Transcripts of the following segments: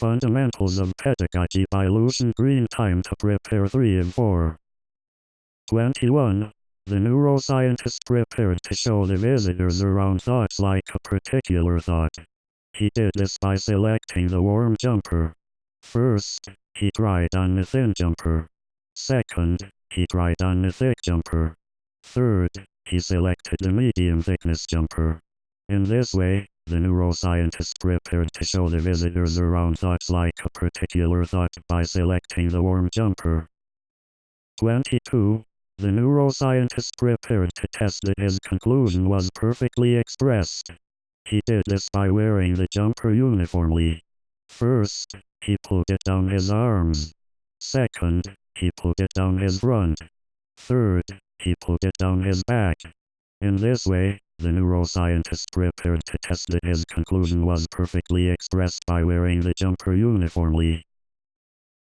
Fundamentals of Pedagogy by Lucian. Green time to prepare 3 and 4. 21. The neuroscientist prepared to show the visitors around thoughts like a particular thought. He did this by selecting the warm jumper. First, he tried on the thin jumper. Second, he tried on the thick jumper. Third, he selected the medium thickness jumper. In this way, the neuroscientist prepared to show the visitors around thoughts like a particular thought by selecting the warm jumper. 22. The neuroscientist prepared to test that his conclusion was perfectly expressed. He did this by wearing the jumper uniformly. First, he pulled it down his arms. Second, he pulled it down his front. Third, he pulled it down his back. In this way, the neuroscientist prepared to test that his conclusion was perfectly expressed by wearing the jumper uniformly.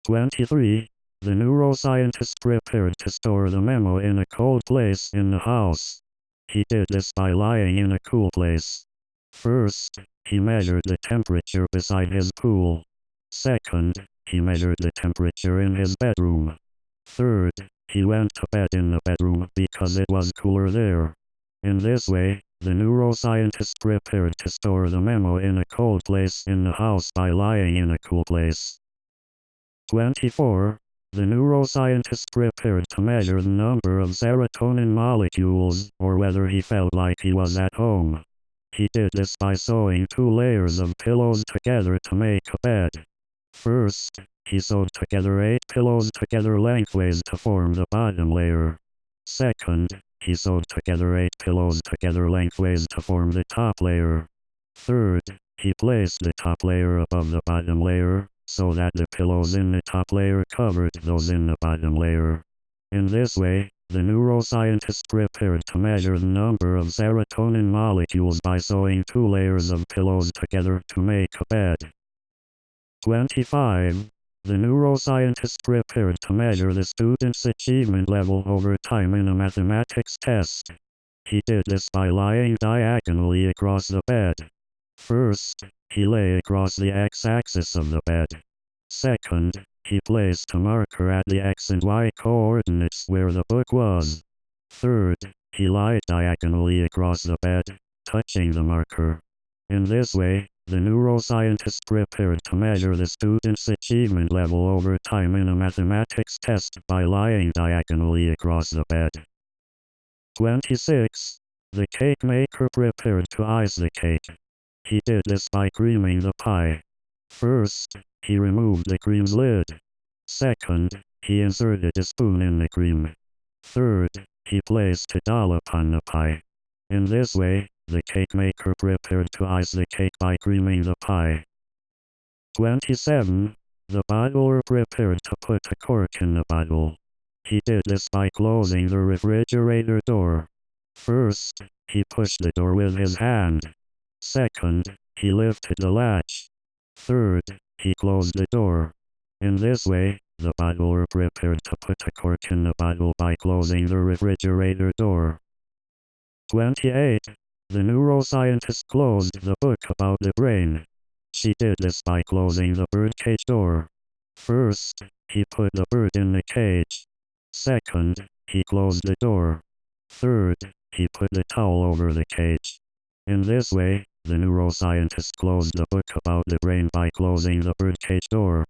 23. The neuroscientist prepared to store the memo in a cold place in the house. He did this by lying in a cool place. First, he measured the temperature beside his pool. Second, he measured the temperature in his bedroom. Third, he went to bed in the bedroom because it was cooler there. In this way, the neuroscientist prepared to store the memo in a cold place in the house by lying in a cool place. 24. The neuroscientist prepared to measure the number of serotonin molecules, or whether he felt like he was at home. He did this by sewing 2 layers of pillows together to make a bed. First, he sewed together 8 pillows together lengthways to form the bottom layer. Second, he sewed together 8 pillows together lengthways to form the top layer. Third, he placed the top layer above the bottom layer, so that the pillows in the top layer covered those in the bottom layer. In this way, the neuroscientist prepared to measure the number of serotonin molecules by sewing 2 layers of pillows together to make a bed. 25. The neuroscientist prepared to measure the student's achievement level over time in a mathematics test. He did this by lying diagonally across the bed. First, he lay across the x-axis of the bed. Second, he placed a marker at the x and y coordinates where the book was. Third, he lied diagonally across the bed, touching the marker. In this way, the neuroscientist prepared to measure the student's achievement level over time in a mathematics test by lying diagonally across the bed. 26. The cake maker prepared to ice the cake. He did this by creaming the pie. First, he removed the cream's lid. Second, he inserted a spoon in the cream. Third, he placed a dollop on the pie. In this way, the cake maker prepared to ice the cake by creaming the pie. 27. The bottler prepared to put a cork in the bottle. He did this by closing the refrigerator door. First, he pushed the door with his hand. Second, he lifted the latch. Third, he closed the door. In this way, the bottler prepared to put a cork in the bottle by closing the refrigerator door. 28. The neuroscientist closed the book about the brain. She did this by closing the birdcage door. First, he put the bird in the cage. Second, he closed the door. Third, he put the towel over the cage. In this way, the neuroscientist closed the book about the brain by closing the birdcage door.